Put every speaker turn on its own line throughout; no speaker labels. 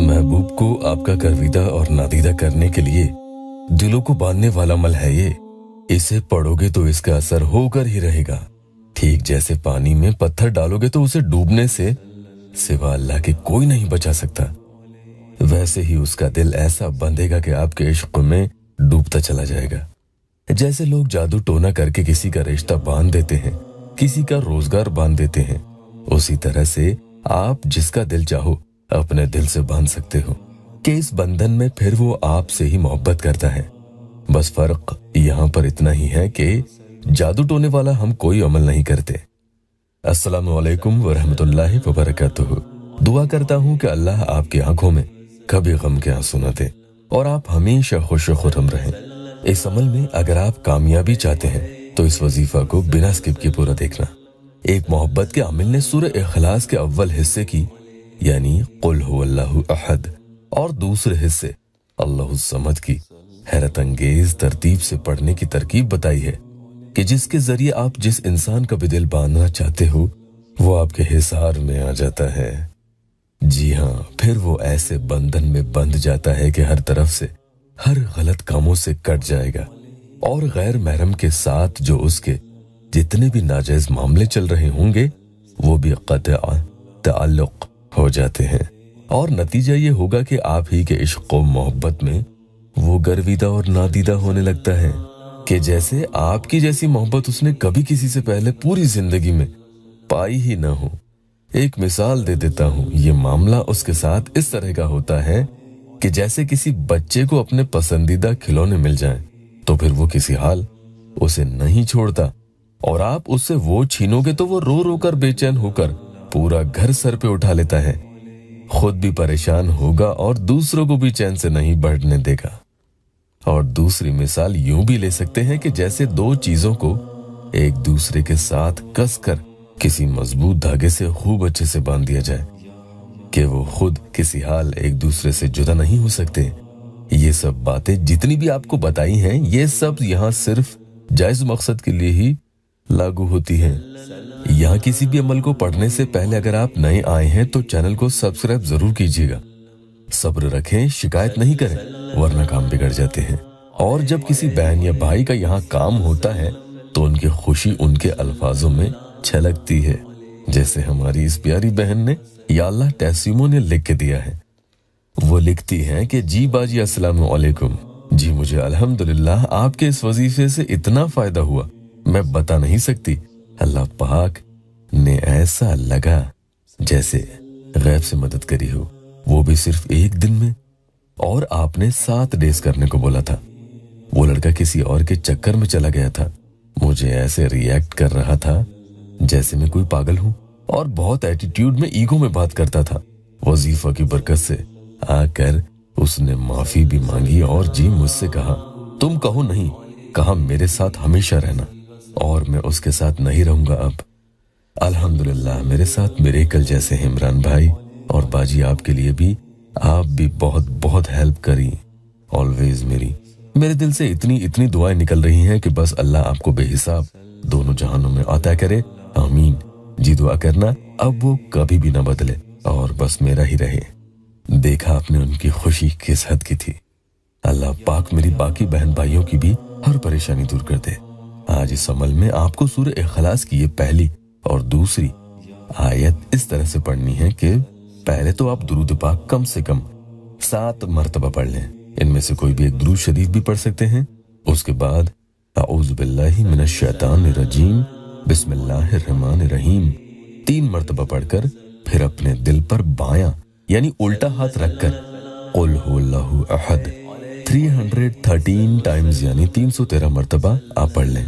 महबूब को आपका करविदा और नादीदा करने के लिए दिलों को बांधने वाला अमल है ये। इसे पढ़ोगे तो इसका असर होकर ही रहेगा। ठीक जैसे पानी में पत्थर डालोगे तो उसे डूबने से सिवा अल्लाह के कोई नहीं बचा सकता, वैसे ही उसका दिल ऐसा बंधेगा कि आपके इश्क में डूबता चला जाएगा। जैसे लोग जादू टोना करके किसी का रिश्ता बांध देते हैं, किसी का रोजगार बांध देते हैं, उसी तरह से आप जिसका दिल चाहो अपने दिल से बांध सकते हो कि इस बंधन में फिर वो आपसे ही मोहब्बत करता है। बस फर्क यहाँ पर इतना ही है कि जादू टोने वाला हम कोई अमल नहीं करते। अस्सलामु अलैकुम वरहमतुल्लाहि वबरकातुहू। दुआ करता हूँ कि अल्लाह आपकी आंखों में कभी गम के आंसू न दे और आप हमेशा खुश खुर्रम रहें। इस अमल में अगर आप कामयाबी चाहते हैं तो इस वजीफा को बिना स्किप के पूरा देखना। एक मोहब्बत के आमिल ने सूरह इखलास के अव्वल हिस्से की यानी कुल हुवल्लाहु अहद और दूसरे हिस्से अल्लाहु समद की हैरत अंगेज तरतीब से पढ़ने की तरकीब बताई है कि जिसके जरिए आप जिस इंसान का भी दिल बांधना चाहते हो वो आपके हिसार में आ जाता है। जी हाँ, फिर वो ऐसे बंधन में बंध जाता है कि हर तरफ से हर गलत कामों से कट जाएगा और गैर महरम के साथ जो उसके जितने भी नाजायज मामले चल रहे होंगे वो भी क़त्अ ताल्लुक़ हो जाते हैं और नतीजा ये होगा कि आप ही के इश्क़ और मोहब्बत में वो गर्विदा और नादीदा होने लगता है कि जैसे आपकी जैसी मोहब्बत उसने कभी किसी से पहले पूरी जिंदगी में पाई ही ना हो। एक मिसाल दे देता हूँ, ये मामला उसके साथ इस तरह का होता है कि जैसे किसी बच्चे को अपने पसंदीदा खिलौने मिल जाएं, तो फिर वो किसी हाल उसे नहीं छोड़ता और आप उससे वो छीनोगे तो वो रो रो कर बेचैन होकर पूरा घर सर पे उठा लेता है, खुद भी परेशान होगा और दूसरों को भी चैन से नहीं बैठने देगा। और दूसरी मिसाल यूं भी ले सकते हैं कि जैसे दो चीजों को एक दूसरे के साथ कसकर किसी मजबूत धागे से खूब अच्छे से बांध दिया जाए कि वो खुद किसी हाल एक दूसरे से जुदा नहीं हो सकते। ये सब बातें जितनी भी आपको बताई हैं ये सब यहाँ सिर्फ जायज मकसद के लिए ही लागू होती हैं। यहाँ किसी भी अमल को पढ़ने से पहले अगर आप नए आए हैं तो चैनल को सब्सक्राइब जरूर कीजिएगा। सब्र रखें, शिकायत नहीं करें वरना काम बिगड़ जाते हैं। और जब किसी बहन या भाई का यहाँ काम होता है तो उनकी खुशी उनके अल्फाजों में छलकती है, जैसे हमारी इस प्यारी बहन ने या अल्लाह तैसीमो ने लिख के दिया है। वो लिखती हैं कि जी बाजी अस्सलामु अलैकुम। जी मुझे अल्हम्दुलिल्लाह आपके इस वजीफे से इतना फायदा हुआ मैं बता नहीं सकती। अल्लाह पाक ने ऐसा लगा जैसे गैब से मदद करी हो, वो भी सिर्फ एक दिन में। और आपने 7 डेज करने को बोला था। वो लड़का किसी और के चक्कर में चला गया था। मुझे ऐसे रिएक्ट कर रहा था जैसे मैं कोई पागल हूं और बहुत एटीट्यूड में ईगो में बात करता था। वजीफा की बरकत से आकर उसने माफी भी मांगी और जी मुझसे कहा तुम कहो नहीं, कहा मेरे साथ हमेशा रहना और मैं उसके साथ नहीं रहूंगा अब। अल्हम्दुलिल्लाह मेरे साथ मिरेकल जैसे इमरान भाई और बाजी आपके लिए भी आप भी बहुत बहुत हेल्प करी ऑलवेज। मेरे दिल से इतनी दुआएं निकल रही हैं कि बस अल्लाह आपको बेहिसाब दोनों जहानों में अता करे, आमीन। जी दुआ करना अब वो कभी भी ना बदले और बस मेरा ही रहे। देखा आपने उनकी खुशी किस हद की थी। अल्लाह पाक मेरी बाकी बहन भाइयों की भी हर परेशानी दूर कर दे। आज इस अमल में आपको सूरह इखलास की ये पहली और दूसरी आयत इस तरह से पढ़नी है कि पहले तो आप दुरूद पाक कम से कम 7 मरतबा पढ़ लें। इनमें से कोई भी एक दुरूद शरीफ भी पढ़ सकते हैं। उसके बाद अऊज़ु बिल्लाहि मिनश शैतानिर रजीम बिस्मिल्लाहिर रहमानिर रहीम 3 मरतबा पढ़कर फिर अपने दिल पर बायां यानी उल्टा हाथ रखकर कुल हुवल्लाहु अहद 313 टाइम्स यानी 313 मरतबा आप पढ़ लें।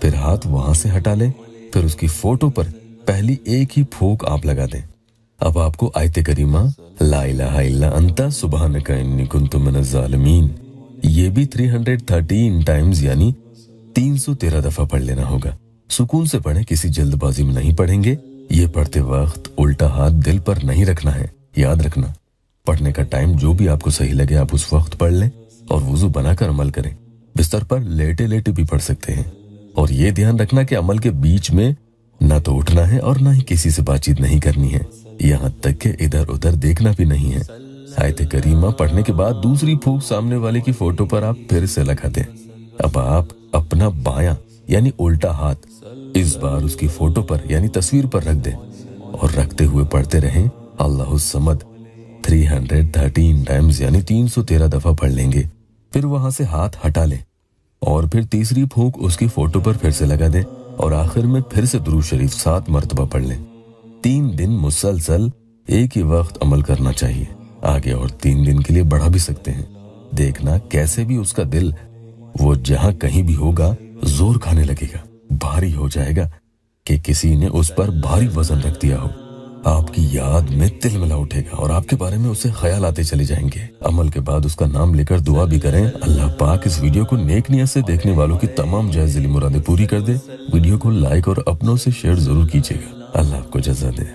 फिर हाथ वहां से हटा लें, फिर उसकी फोटो पर पहली एक ही फूंक आप लगा दें। अब आपको आयत करीमा ला इलाहा इल्ला अंता सुब्हानका इन्नी कुन्तु मिनज़ ज़ालिमीन ये भी 313 टाइम्स यानी 313 दफा पढ़ लेना होगा। सुकून से पढ़ें, किसी जल्दबाजी में नहीं पढ़ेंगे। ये पढ़ते वक्त उल्टा हाथ दिल पर नहीं रखना है। याद रखना, पढ़ने का टाइम जो भी आपको सही लगे आप उस वक्त पढ़ लें और वुजू बनाकर अमल करें। बिस्तर पर लेटे लेटे भी पढ़ सकते हैं। और ये ध्यान रखना कि अमल के बीच में ना तो उठना है और ना ही किसी से बातचीत नहीं करनी है। यहाँ तक कि इधर उधर देखना भी नहीं है। आयत करीमा पढ़ने के बाद दूसरी फूंक सामने वाले की फोटो पर आप फिर से लगा दें। अब आप अपना बायां यानी उल्टा हाथ इस बार उसकी फोटो पर यानी तस्वीर पर रख दें और रखते हुए पढ़ते रहें अल्लाहु समद 313 टाइम्स यानी 313 दफा पढ़ लेंगे। फिर वहां से हाथ हटा लें और फिर तीसरी फूंक उसकी फोटो पर फिर से लगा दें और आखिर में फिर से दुरूद शरीफ 7 मरतबा पढ़ लें। 3 दिन मुसलसल एक ही वक्त अमल करना चाहिए। आगे और 3 दिन के लिए बढ़ा भी सकते हैं। देखना कैसे भी उसका दिल वो जहां कहीं भी होगा जोर खाने लगेगा, भारी हो जाएगा कि किसी ने उस पर भारी वजन रख दिया हो। आपकी याद में तिलमिला उठेगा और आपके बारे में उसे ख्याल आते चले जाएंगे। अमल के बाद उसका नाम लेकर दुआ भी करें। अल्लाह पाक इस वीडियो को नेक नियत से देखने वालों की तमाम जायज़ दिली मुरादें पूरी कर दे। वीडियो को लाइक और अपनों से शेयर जरूर कीजिएगा। अल्लाह आपको जज़ा दे।